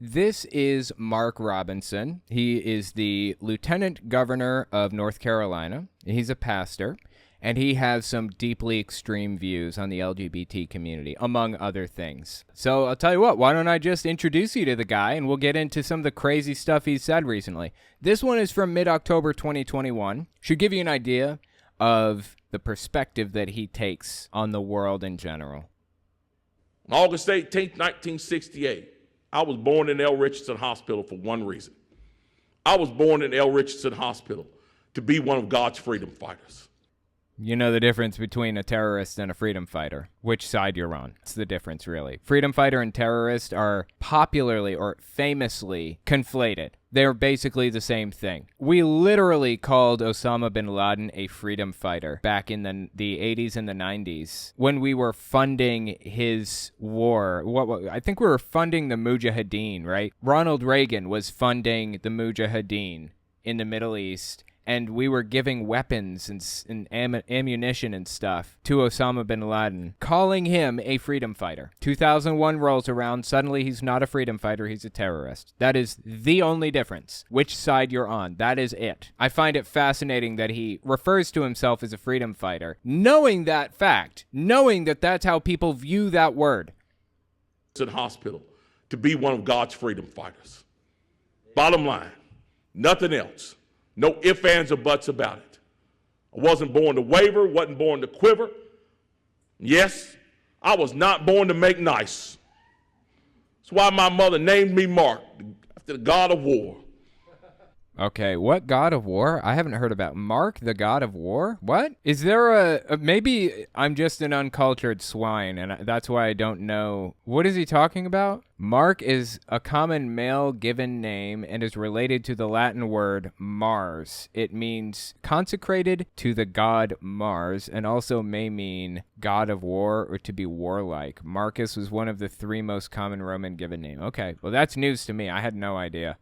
This is Mark Robinson. He is the Lieutenant Governor of North Carolina. He's a pastor, and he has some deeply extreme views on the LGBT community, among other things. So I'll tell you what, why don't I just introduce you to the guy, and we'll get into some of the crazy stuff he's said recently. This one is from mid-October 2021. Should give you an idea of the perspective that he takes on the world in general. August 18th, 1968, I was born in L. Richardson Hospital for one reason. I was born in L. Richardson Hospital to be one of God's freedom fighters. You know the difference between a terrorist and a freedom fighter. Which side you're on. It's the difference, really. Freedom fighter and terrorist are popularly or famously conflated. They're basically the same thing. We literally called Osama bin Laden a freedom fighter back in the 80s and the 90s when we were funding his war. I think we were funding the Mujahideen, right? Ronald Reagan was funding the Mujahideen in the Middle East. And we were giving weapons and ammunition and stuff to Osama bin Laden, calling him a freedom fighter. 2001 rolls around, suddenly he's not a freedom fighter, he's a terrorist. That is the only difference. Which side you're on, that is it. I find it fascinating that he refers to himself as a freedom fighter, knowing that fact, knowing that that's how people view that word. In hospital to be one of God's freedom fighters. Bottom line, nothing else. No ifs, ands, or buts about it. I wasn't born to waver, wasn't born to quiver. Yes, I was not born to make nice. That's why my mother named me Mark, after the God of war. Okay, what God of War? I haven't heard about Mark, the God of War. What? Is there maybe I'm just an uncultured swine, and that's why I don't know. What is he talking about? Mark is a common male given name and is related to the Latin word Mars. It means consecrated to the god Mars and also may mean God of War or to be warlike. Marcus was one of the 3 most common Roman given names. Okay, well that's news to me. I had no idea.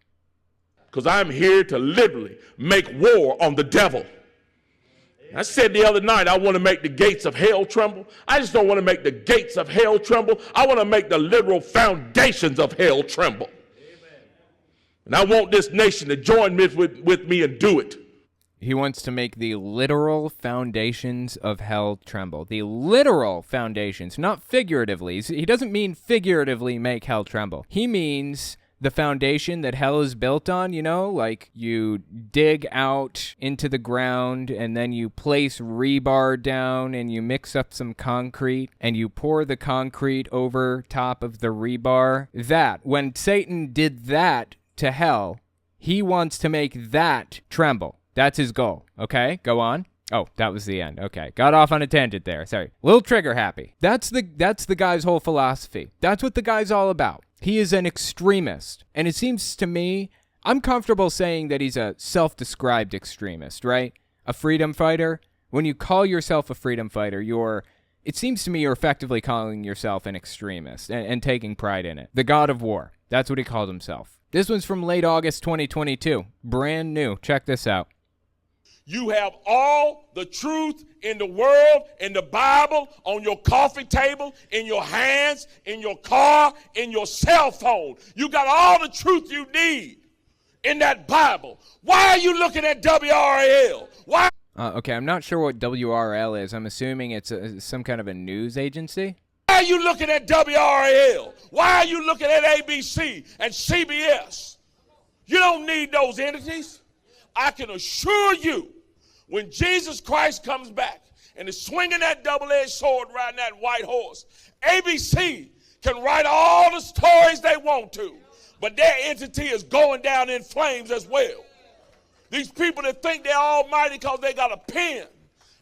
Because I'm here to literally make war on the devil. I said the other night, I want to make the gates of hell tremble. I just don't want to make the gates of hell tremble. I want to make the literal foundations of hell tremble. Amen. And I want this nation to join with me and do it. He wants to make the literal foundations of hell tremble. The literal foundations, not figuratively. He doesn't mean figuratively make hell tremble. He means the foundation that hell is built on, you know, like you dig out into the ground and then you place rebar down and you mix up some concrete and you pour the concrete over top of the rebar. That, when Satan did that to hell, he wants to make that tremble. That's his goal. Okay, go on. Oh, that was the end. Okay, got off on a tangent there. Sorry. Little trigger happy. That's the guy's whole philosophy. That's what the guy's all about. He is an extremist. And it seems to me, I'm comfortable saying that he's a self-described extremist, right? A freedom fighter. When you call yourself a freedom fighter, it seems to me you're effectively calling yourself an extremist and taking pride in it. The God of War. That's what he called himself. This one's from late August 2022. Brand new. Check this out. You have all the truth in the world, in the Bible, on your coffee table, in your hands, in your car, in your cell phone. You got all the truth you need in that Bible. Why are you looking at WRL? Why? Okay, I'm not sure what WRL is. I'm assuming it's some kind of a news agency. Why are you looking at WRL? Why are you looking at ABC and CBS? You don't need those entities. I can assure you, when Jesus Christ comes back and is swinging that double-edged sword riding that white horse, ABC can write all the stories they want to, but their entity is going down in flames as well. These people that think they're almighty because they got a pen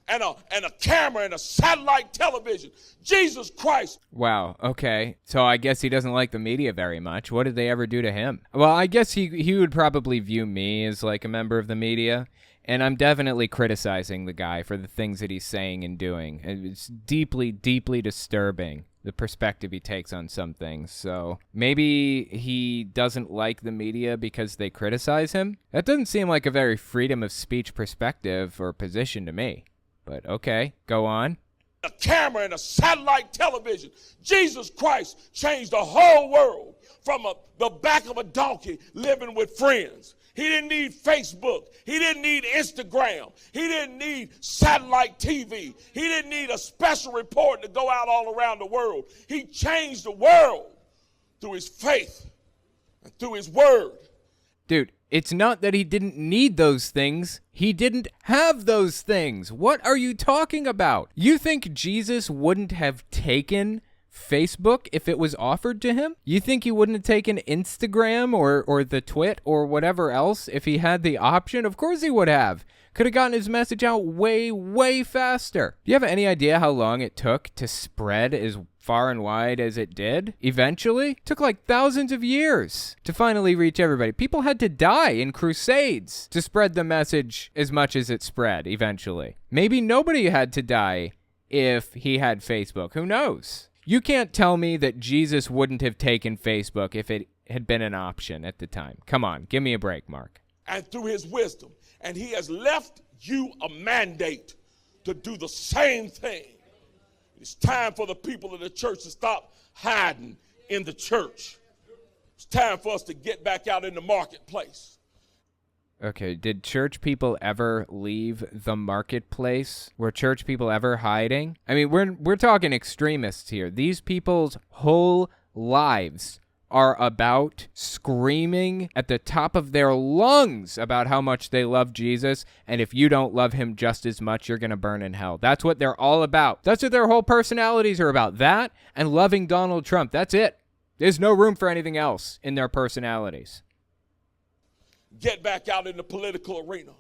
and a camera and a satellite television. Jesus Christ. Wow, okay. So I guess he doesn't like the media very much. What did they ever do to him? Well, I guess he would probably view me as like a member of the media. And I'm definitely criticizing the guy for the things that he's saying and doing. It's deeply, deeply disturbing, the perspective he takes on some things. So maybe he doesn't like the media because they criticize him? That doesn't seem like a very freedom of speech perspective or position to me. But okay, go on. a camera and a satellite television. Jesus Christ changed the whole world from the back of a donkey living with friends. He didn't need Facebook. He didn't need Instagram. He didn't need satellite TV. He didn't need a special report to go out all around the world. He changed the world through his faith and through his word. Dude, it's not that he didn't need those things. He didn't have those things. What are you talking about? You think Jesus wouldn't have taken Facebook if it was offered to him? You think he wouldn't have taken Instagram or the Twit or whatever else if he had the option? Of course he would have. Could have gotten his message out way, way faster. Do you have any idea how long it took to spread as far and wide as it did? Eventually, it took like thousands of years to finally reach everybody. People had to die in crusades to spread the message as much as it spread eventually. Maybe nobody had to die if he had Facebook. Who knows? You can't tell me that Jesus wouldn't have taken Facebook if it had been an option at the time. Come on, give me a break, Mark. And through his wisdom. And he has left you a mandate to do the same thing. It's time for the people of the church to stop hiding in the church. It's time for us to get back out in the marketplace. Okay, did church people ever leave the marketplace? Were church people ever hiding? I mean, we're talking extremists here. These people's whole lives are about screaming at the top of their lungs about how much they love Jesus, and if you don't love him just as much, you're going to burn in hell. That's what they're all about. That's what their whole personalities are about. That and loving Donald Trump. That's it. There's no room for anything else in their personalities. Get back out in the political arena.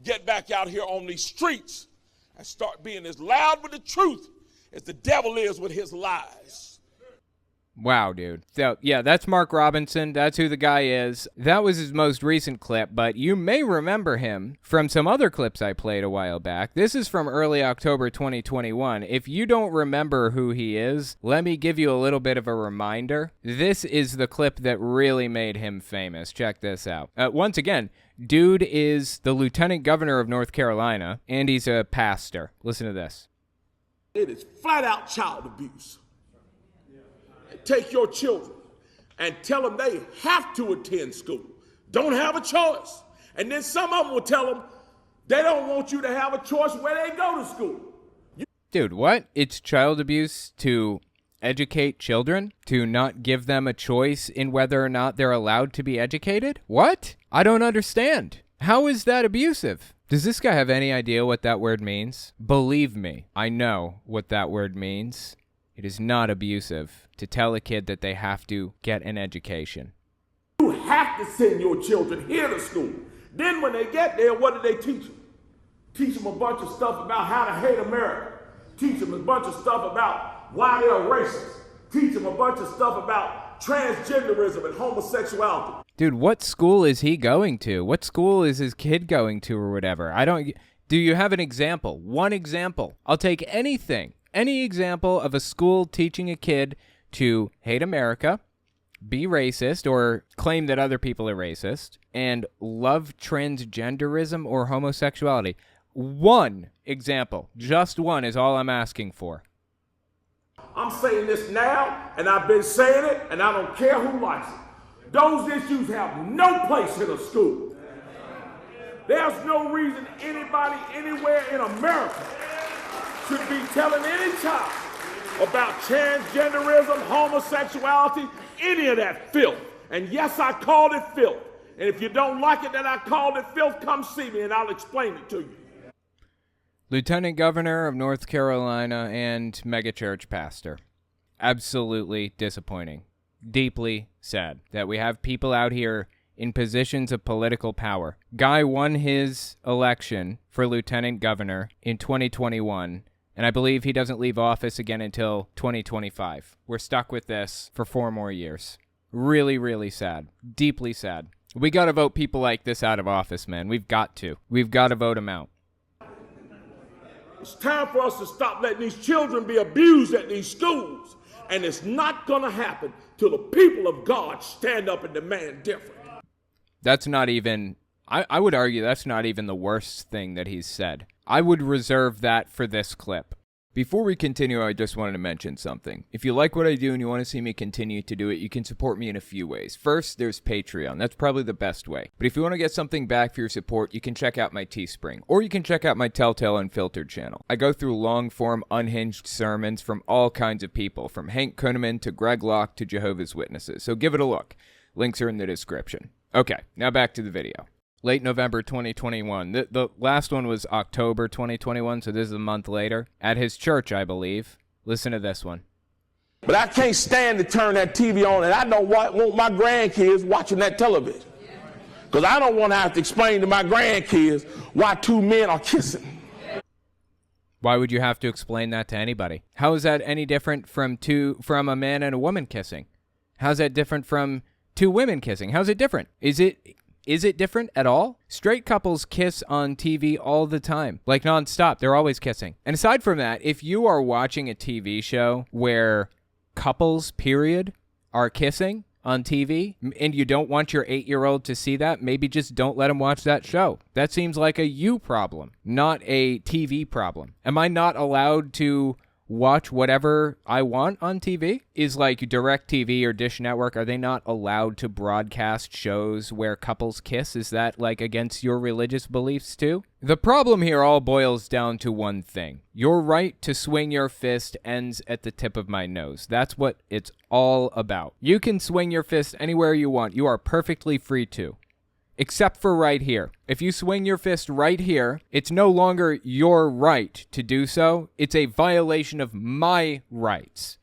Get back out here on these streets and start being as loud with the truth as the devil is with his lies. Wow, dude. So, yeah, that's Mark Robinson. That's who the guy is. That was his most recent clip, but you may remember him from some other clips I played a while back. This is from early October 2021. If you don't remember who he is, let me give you a little bit of a reminder. This is the clip that really made him famous. Check this out. Once again, dude is the lieutenant governor of North Carolina, and he's a pastor. Listen to this. It is flat out child abuse. Take your children and tell them they have to attend school. Don't have a choice. And then some of them will tell them they don't want you to have a choice where they go to school. Dude, what? It's child abuse to educate children? To not give them a choice in whether or not they're allowed to be educated? What? I don't understand. How is that abusive? Does this guy have any idea what that word means? Believe me, I know what that word means. It is not abusive to tell a kid that they have to get an education. You have to send your children here to school. Then when they get there, what do they teach them? Teach them a bunch of stuff about how to hate America. Teach them a bunch of stuff about why they're racist. Teach them a bunch of stuff about transgenderism and homosexuality. Dude, what school is he going to? What school is his kid going to or whatever? Do you have an example? One example. I'll take anything. Any example of a school teaching a kid to hate America, be racist, or claim that other people are racist, and love transgenderism or homosexuality. One example, just one, is all I'm asking for. I'm saying this now, and I've been saying it, and I don't care who likes it. Those issues have no place in a school. There's no reason anybody anywhere in America should be telling any child about transgenderism, homosexuality, any of that filth. And yes, I called it filth. And if you don't like it that I called it filth, come see me and I'll explain it to you. Lieutenant Governor of North Carolina and megachurch pastor. Absolutely disappointing. Deeply sad that we have people out here in positions of political power. Guy won his election for lieutenant governor in 2021. And I believe he doesn't leave office again until 2025. We're stuck with this for 4 more years. Really, really sad. Deeply sad. We got to vote people like this out of office, man. We've got to. We've got to vote them out. It's time for us to stop letting these children be abused at these schools. And it's not going to happen till the people of God stand up and demand different. That's not even... I would argue that's not even the worst thing that he's said. I would reserve that for this clip Before we continue, I just wanted to mention something. If you like what I do and you want to see me continue to do it, you can support me in a few ways. First, there's Patreon. That's probably the best way. But if you want to get something back for your support, you can check out my Teespring. Or you can check out my Telltale Unfiltered channel. I go through long-form, unhinged sermons from all kinds of people, from Hank Kunneman to Greg Locke to Jehovah's Witnesses. So give it a look. Links are in the description. Okay, now back to the video. Late November 2021. The last one was October 2021, so this is a month later. At his church, I believe. Listen to this one. But I can't stand to turn that TV on, and I don't want my grandkids watching that television. Because I don't want to have to explain to my grandkids why two men are kissing. Why would you have to explain that to anybody? How is that any different from a man and a woman kissing? How's that different from two women kissing? How's it different? Is it different at all? Straight couples kiss on TV all the time, like nonstop. They're always kissing. And aside from that, if you are watching a TV show where couples, period, are kissing on TV, and you don't want your 8-year-old to see that, maybe just don't let him watch that show. That seems like a you problem, not a TV problem. Am I not allowed to watch whatever I want on TV? Is like DirecTV or Dish Network, are they not allowed to broadcast shows where couples kiss? Is that like against your religious beliefs too? The problem here all boils down to one thing. Your right to swing your fist ends at the tip of my nose. That's what it's all about. You can swing your fist anywhere you want. You are perfectly free to. Except for right here. If you swing your fist right here, it's no longer your right to do so. It's a violation of my rights.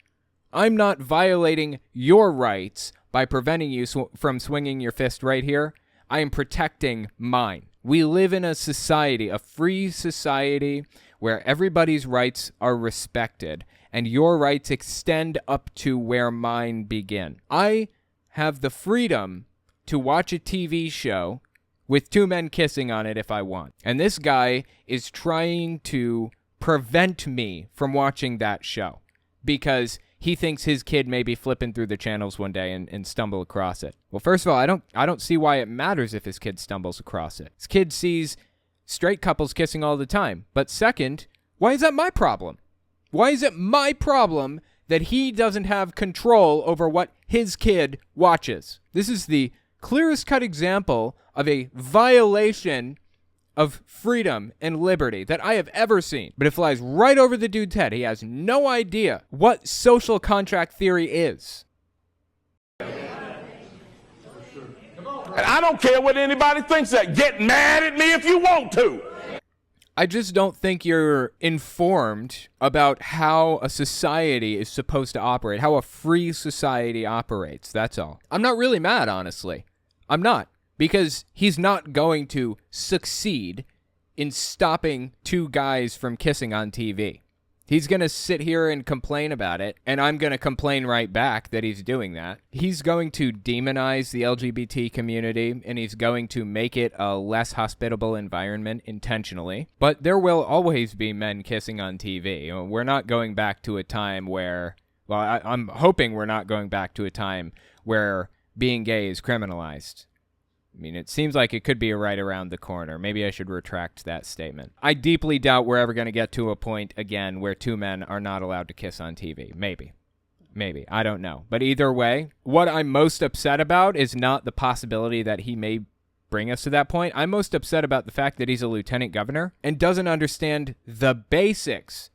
I'm not violating your rights by preventing you from swinging your fist right here. I am protecting mine. We live in a society, a free society, where everybody's rights are respected, and your rights extend up to where mine begin. I have the freedom to watch a TV show with two men kissing on it if I want. And this guy is trying to prevent me from watching that show because he thinks his kid may be flipping through the channels one day and stumble across it. Well, first of all, I don't see why it matters if his kid stumbles across it. His kid sees straight couples kissing all the time. But second, why is that my problem? Why is it my problem that he doesn't have control over what his kid watches? This is the clearest cut example of a violation of freedom and liberty that I have ever seen. But it flies right over the dude's head. He has no idea what social contract theory is. And I don't care what anybody thinks that. Get mad at me if you want to. I just don't think you're informed about how a society is supposed to operate, how a free society operates. That's all. I'm not really mad, honestly. I'm not, because he's not going to succeed in stopping two guys from kissing on TV. He's going to sit here and complain about it, and I'm going to complain right back that he's doing that. He's going to demonize the LGBT community, and he's going to make it a less hospitable environment intentionally. But there will always be men kissing on TV. We're not going back to a time where, well, I'm hoping we're not going back to a time where being gay is criminalized. I mean, it seems like it could be right around the corner. Maybe I should retract that statement. I deeply doubt we're ever going to get to a point again where two men are not allowed to kiss on TV. Maybe. I don't know. But either way, what I'm most upset about is not the possibility that he may bring us to that point. I'm most upset about the fact that he's a lieutenant governor and doesn't understand the basics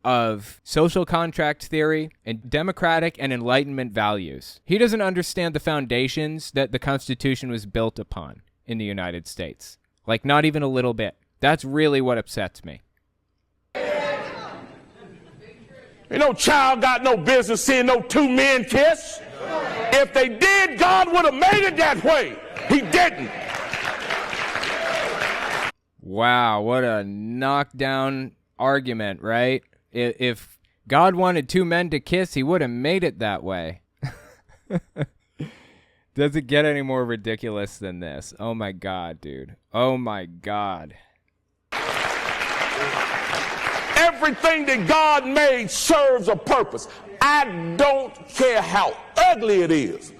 of social contract theory and democratic and Enlightenment values. He doesn't understand the foundations that the Constitution was built upon in the United States. Like, not even a little bit. That's really what upsets me. Ain't no child got no business seeing no two men kiss. If they did, God would have made it that way. He didn't. Wow, what a knockdown argument, right? If God wanted two men to kiss, he would have made it that way. Does it get any more ridiculous than this? Oh my God, dude. Oh my God. Everything that God made serves a purpose. I don't care how ugly it is.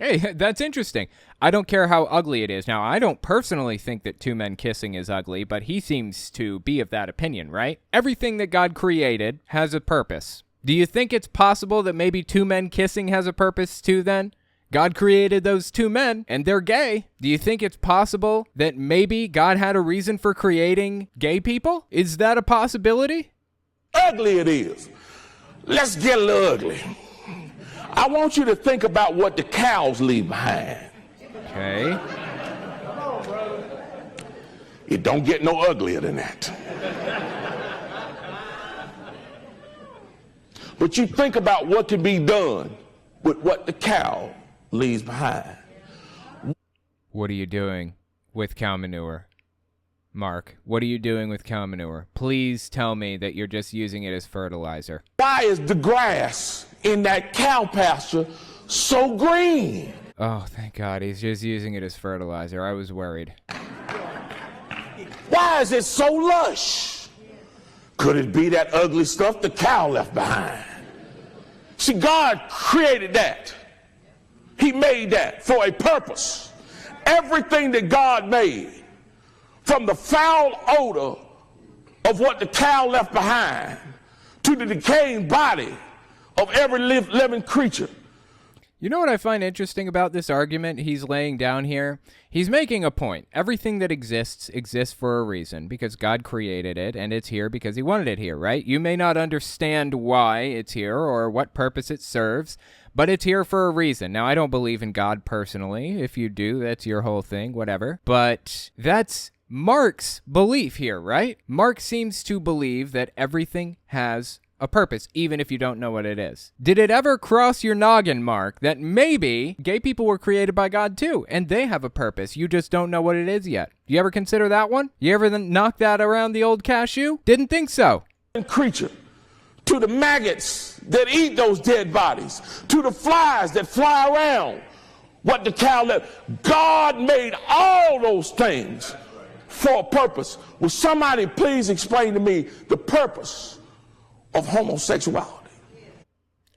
Hey, that's interesting. I don't care how ugly it is. Now, I don't personally think that two men kissing is ugly, but he seems to be of that opinion, right? Everything that God created has a purpose. Do you think it's possible that maybe two men kissing has a purpose too then? God created those two men, and they're gay. Do you think it's possible that maybe God had a reason for creating gay people? Is that a possibility? Ugly it is. Let's get a little ugly. I want you to think about what the cows leave behind. Okay. It don't get no uglier than that. But you think about what can be done with what the cow leaves behind. What are you doing with cow manure? Mark, what are you doing with cow manure? Please tell me that you're just using it as fertilizer. Why is the grass in that cow pasture so green? Oh, thank God. He's just using it as fertilizer. I was worried. Why is it so lush? Could it be that ugly stuff the cow left behind? See, God created that. He made that for a purpose. Everything that God made, from the foul odor of what the cow left behind to the decaying body of every living creature. You know what I find interesting about this argument he's laying down here? He's making a point. Everything that exists for a reason because God created it, and it's here because he wanted it here, right? You may not understand why it's here or what purpose it serves, but it's here for a reason. Now, I don't believe in God personally. If you do, that's your whole thing, whatever. But that's Mark's belief here, right? Mark seems to believe that everything has a purpose, even if you don't know what it is. Did it ever cross your noggin, Mark, that maybe gay people were created by God too, and they have a purpose? You just don't know what it is yet. You ever consider that one? You ever knock that around the old cashew? Didn't think so. Creature, to the maggots that eat those dead bodies, to the flies that fly around what the cow left. God made all those things for a purpose. Will somebody please explain to me the purpose of homosexuality?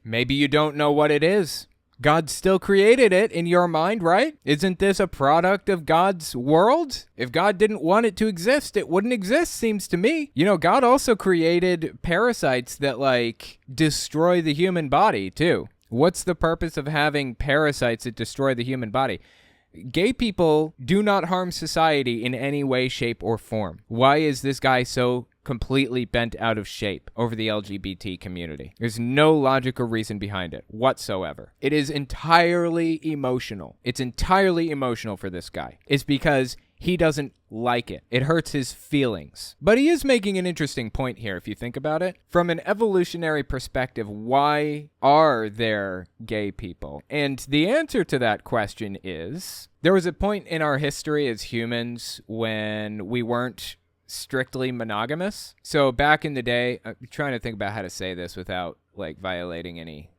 Maybe you don't know what it is. God still created it in your mind, right? Isn't this a product of God's world? If God didn't want it to exist, it wouldn't exist, seems to me. You know, God also created parasites that, destroy the human body, too. What's the purpose of having parasites that destroy the human body? Gay people do not harm society in any way, shape, or form. Why is this guy so completely bent out of shape over the LGBT community? There's no logical reason behind it whatsoever. It is entirely emotional. It's entirely emotional for this guy. It's because he doesn't like it. It hurts his feelings. But he is making an interesting point here, if you think about it. From an evolutionary perspective, why are there gay people? And the answer to that question is, there was a point in our history as humans when we weren't strictly monogamous. So back in the day, I'm trying to think about how to say this without violating any,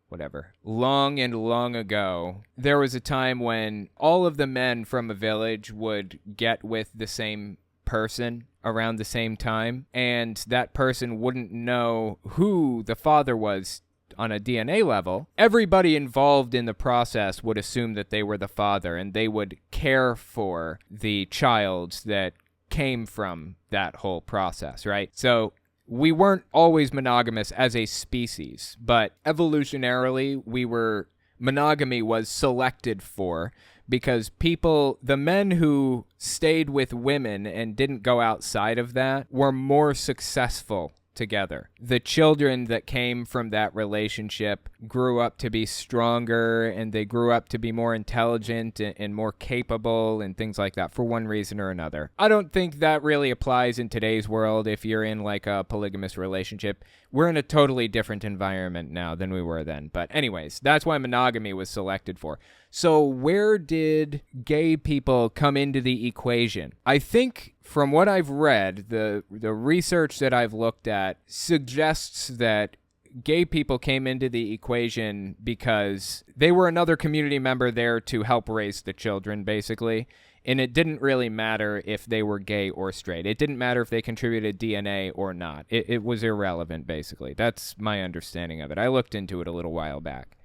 whatever. Long and long ago, there was a time when all of the men from a village would get with the same person around the same time, and that person wouldn't know who the father was on a DNA level. Everybody involved in the process would assume that they were the father, and they would care for the child that came from that whole process, right? So we weren't always monogamous as a species, but evolutionarily, monogamy was selected for because the men who stayed with women and didn't go outside of that were more successful together. The children that came from that relationship grew up to be stronger, and they grew up to be more intelligent and more capable and things like that for one reason or another. I don't think that really applies in today's world if you're in a polygamous relationship. We're in a totally different environment now than we were then. But anyways, that's why monogamy was selected for. So where did gay people come into the equation? I think from what I've read, the research that I've looked at suggests that gay people came into the equation because they were another community member there to help raise the children, basically. And it didn't really matter if they were gay or straight. It didn't matter if they contributed DNA or not. It was irrelevant, basically. That's my understanding of it. I looked into it a little while back.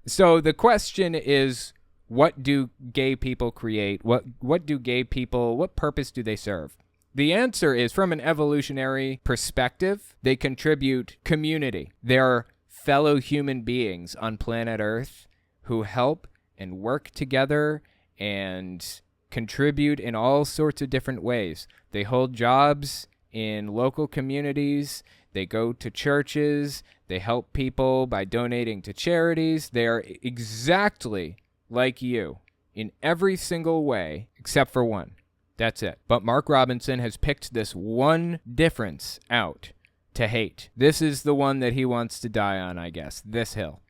So the question is, what do gay people create? What do gay people, what purpose do they serve? The answer is, from an evolutionary perspective, they contribute community. They're fellow human beings on planet Earth who help and work together and contribute in all sorts of different ways. They hold jobs in local communities. They go to churches. They help people by donating to charities. They are exactly like you in every single way except for one. That's it. But Mark Robinson has picked this one difference out to hate. This is the one that he wants to die on, I guess. This hill.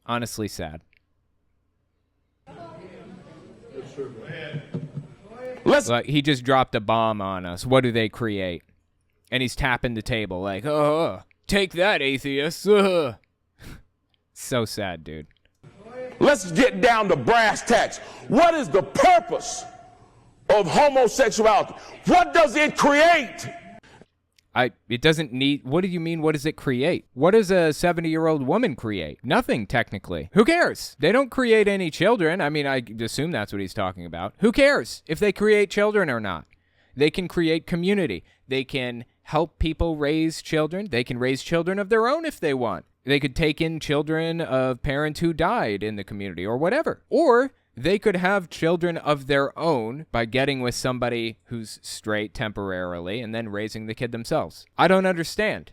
Honestly sad. Like, he just dropped a bomb on us. What do they create? And he's tapping the table like, oh, take that, atheists. So sad, dude. Let's get down to brass tacks. What is the purpose of homosexuality? What does it create? It doesn't need, what do you mean, what does it create? What does a 70-year-old woman create? Nothing, technically. Who cares? They don't create any children. I mean, I assume that's what he's talking about. Who cares if they create children or not? They can create community. They can help people raise children. They can raise children of their own if they want. They could take in children of parents who died in the community or whatever. Or they could have children of their own by getting with somebody who's straight temporarily and then raising the kid themselves. I don't understand.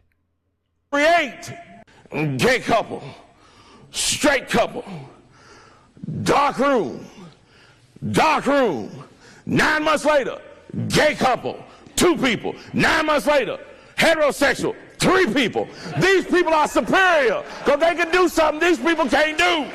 Create gay couple, straight couple, dark room. 9 months later, gay couple, 2 people. 9 months later, heterosexual, 3 people. These people are superior because they can do something these people can't do.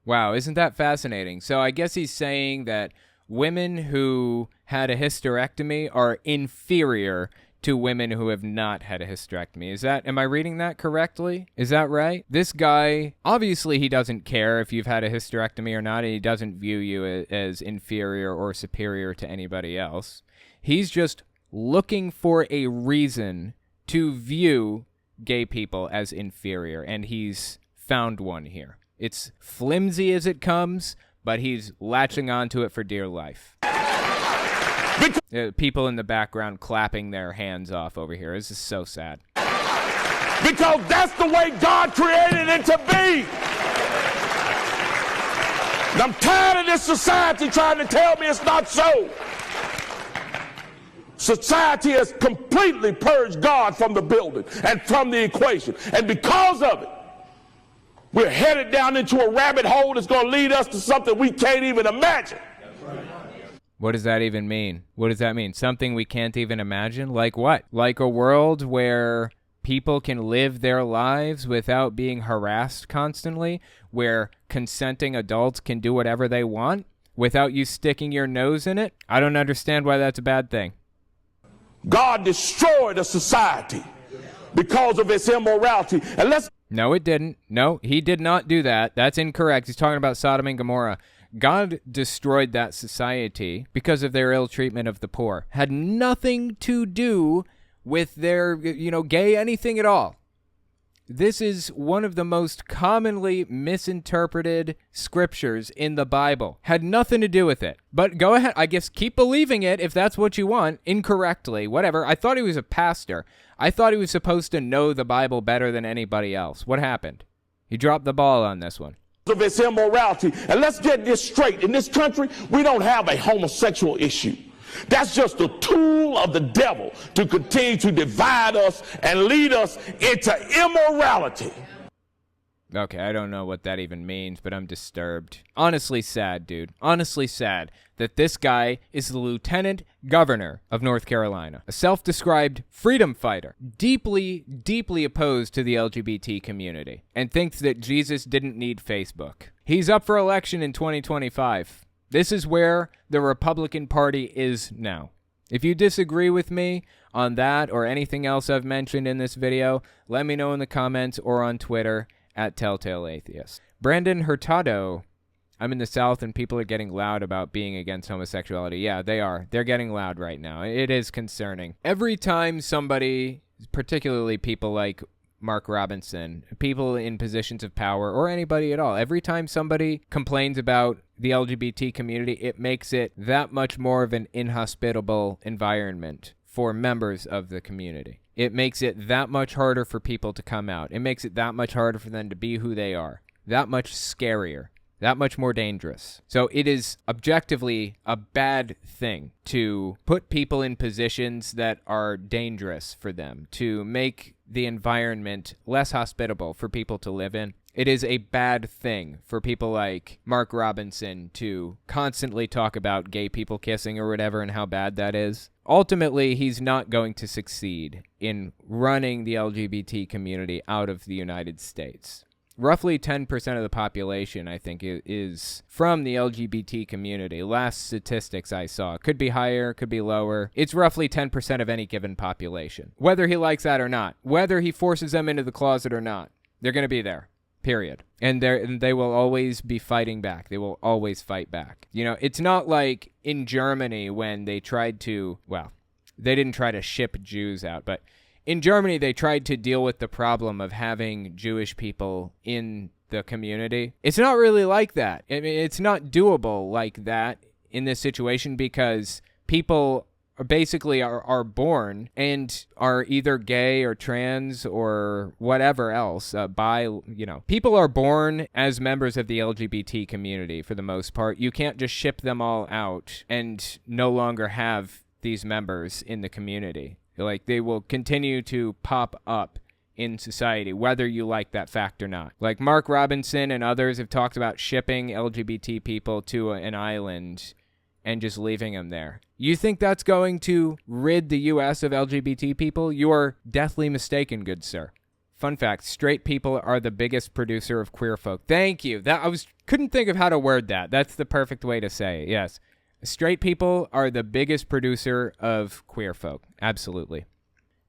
Wow, isn't that fascinating? So I guess he's saying that women who had a hysterectomy are inferior to women who have not had a hysterectomy. Am I reading that correctly? Is that right? This guy, obviously he doesn't care if you've had a hysterectomy or not, and he doesn't view you as inferior or superior to anybody else. He's just looking for a reason to view gay people as inferior, and he's found one here. It's flimsy as it comes, but he's latching onto it for dear life. People in the background clapping their hands off over here. This is so sad. Because that's the way God created it to be. And I'm tired of this society trying to tell me it's not so. Society has completely purged God from the building and from the equation. And because of it, we're headed down into a rabbit hole that's going to lead us to something we can't even imagine. What does that even mean? What does that mean? Something we can't even imagine? Like what? Like a world where people can live their lives without being harassed constantly? Where consenting adults can do whatever they want without you sticking your nose in it? I don't understand why that's a bad thing. God destroyed a society because of its immorality. And No, it didn't. No, he did not do that. That's incorrect. He's talking about Sodom and Gomorrah. God destroyed that society because of their ill treatment of the poor. Had nothing to do with their, gay anything at all. This is one of the most commonly misinterpreted scriptures in the Bible. Had nothing to do with it. But go ahead, I guess keep believing it if that's what you want, incorrectly, whatever. I thought he was a pastor. I thought he was supposed to know the Bible better than anybody else. What happened? He dropped the ball on this one. Of its immorality. And let's get this straight. In this country, we don't have a homosexual issue. That's just a tool of the devil to continue to divide us and lead us into immorality. Okay, I don't know what that even means, but I'm disturbed. Honestly sad, dude. Honestly sad that this guy is the lieutenant governor of North Carolina, a self-described freedom fighter, deeply, deeply opposed to the LGBT community, and thinks that Jesus didn't need Facebook. He's up for election in 2025. This is where the Republican Party is now. If you disagree with me on that or anything else I've mentioned in this video, let me know in the comments or on Twitter at Telltale Atheist. Brandon Hurtado, I'm in the South and people are getting loud about being against homosexuality. Yeah, they are. They're getting loud right now. It is concerning. Every time somebody, particularly people like Mark Robinson, people in positions of power, or anybody at all. Every time somebody complains about the LGBT community, it makes it that much more of an inhospitable environment for members of the community. It makes it that much harder for people to come out. It makes it that much harder for them to be who they are. That much scarier. That much more dangerous. So it is objectively a bad thing to put people in positions that are dangerous for them, to make the environment less hospitable for people to live in. It is a bad thing for people like Mark Robinson to constantly talk about gay people kissing or whatever and how bad that is. Ultimately, he's not going to succeed in running the LGBT community out of the United States. Roughly 10% of the population, I think, is from the LGBT community. Last statistics I saw. Could be higher, could be lower. It's roughly 10% of any given population. Whether he likes that or not, whether he forces them into the closet or not, they're going to be there. Period. And they will always be fighting back. They will always fight back. You know, it's not like in Germany when they tried to, well, they didn't try to ship Jews out, but in Germany, they tried to deal with the problem of having Jewish people in the community. It's not really like that. I mean, it's not doable like that in this situation because people are born and are either gay or trans or whatever else. People are born as members of the LGBT community for the most part. You can't just ship them all out and no longer have these members in the community. Like, they will continue to pop up in society, whether you like that fact or not. Like, Mark Robinson and others have talked about shipping LGBT people to an island and just leaving them there. You think that's going to rid the U.S. of LGBT people? You are deathly mistaken, good sir. Fun fact, straight people are the biggest producer of queer folk. Thank you. Couldn't think of how to word that. That's the perfect way to say it, yes. Straight people are the biggest producer of queer folk. Absolutely.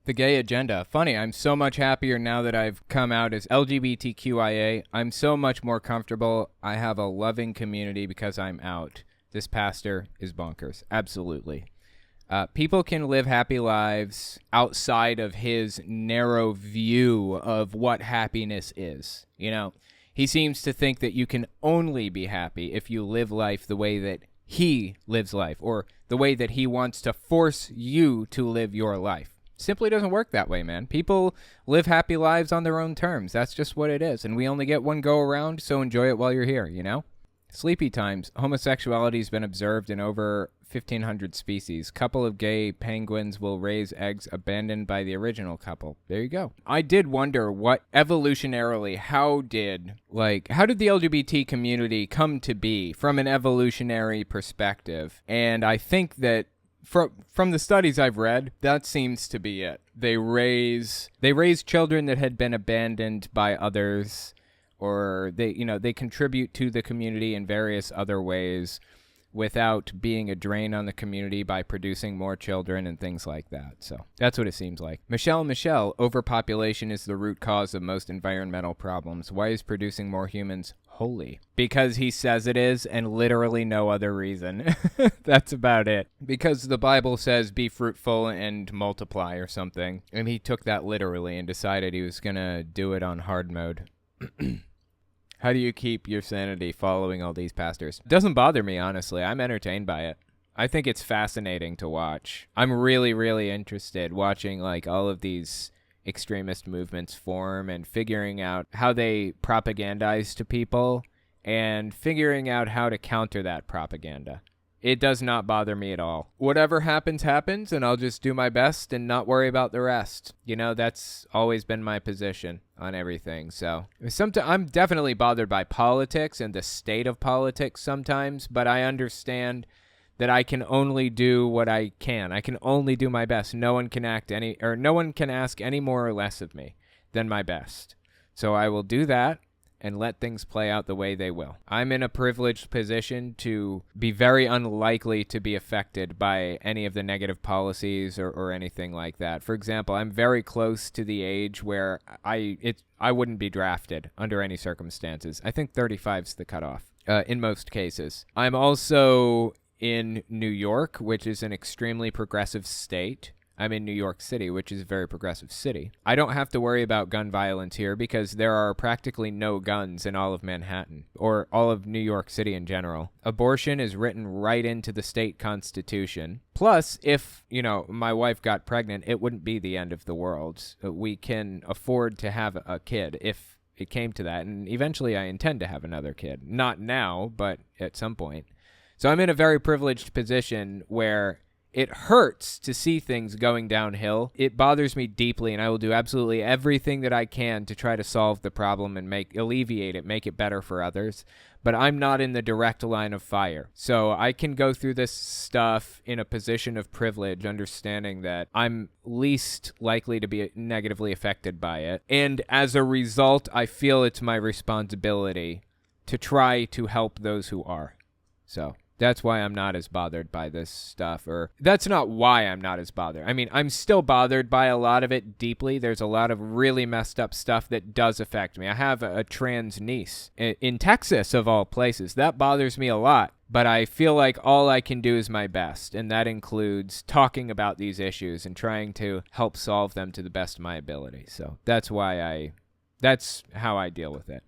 The gay agenda. Funny, I'm so much happier now that I've come out as LGBTQIA. I'm so much more comfortable. I have a loving community because I'm out. This pastor is bonkers. Absolutely. People can live happy lives outside of his narrow view of what happiness is. You know, he seems to think that you can only be happy if you live life the way that he lives life, or the way that he wants to force you to live your life. Simply doesn't work that way, man. People live happy lives on their own terms. That's just what it is. And we only get one go around, so enjoy it while you're here, you know? Sleepy times. Homosexuality has been observed in over 1,500 species. Couple of gay penguins will raise eggs abandoned by the original couple. There you go. I did wonder what evolutionarily, how did the LGBT community come to be from an evolutionary perspective? And I think that from the studies I've read, that seems to be it. They raise children that had been abandoned by others, or they contribute to the community in various other ways without being a drain on the community by producing more children and things like that. So that's what it seems like. Michelle, overpopulation is the root cause of most environmental problems. Why is producing more humans holy? Because he says it is, and literally no other reason. That's about it. Because the Bible says be fruitful and multiply or something, and he took that literally and decided he was gonna do it on hard mode. How do you keep your sanity following all these pastors? It doesn't bother me, honestly. I'm entertained by it. I think it's fascinating to watch. I'm really, really interested watching all of these extremist movements form and figuring out how they propagandize to people and figuring out how to counter that propaganda. It does not bother me at all. Whatever happens, happens, and I'll just do my best and not worry about the rest. You know, that's always been my position on everything. So I'm definitely bothered by politics and the state of politics sometimes, but I understand that I can only do what I can. I can only do my best. No one can ask any more or less of me than my best. So I will do that and let things play out the way they will. I'm in a privileged position to be very unlikely to be affected by any of the negative policies or anything like that. For example, I'm very close to the age where I wouldn't be drafted under any circumstances. I think 35's the cutoff in most cases. I'm also in New York, which is an extremely progressive state. I'm in New York City, which is a very progressive city. I don't have to worry about gun violence here because there are practically no guns in all of Manhattan or all of New York City in general. Abortion is written right into the state constitution. Plus, if, my wife got pregnant, it wouldn't be the end of the world. We can afford to have a kid if it came to that. And eventually I intend to have another kid. Not now, but at some point. So I'm in a very privileged position where it hurts to see things going downhill. It bothers me deeply, and I will do absolutely everything that I can to try to solve the problem and alleviate it, make it better for others. But I'm not in the direct line of fire. So I can go through this stuff in a position of privilege, understanding that I'm least likely to be negatively affected by it. And as a result, I feel it's my responsibility to try to help those who are. So that's why I'm not as bothered by this stuff, or that's not why I'm not as bothered. I mean, I'm still bothered by a lot of it deeply. There's a lot of really messed up stuff that does affect me. I have a trans niece in Texas, of all places. That bothers me a lot, but I feel like all I can do is my best, and that includes talking about these issues and trying to help solve them to the best of my ability. So that's how I deal with it.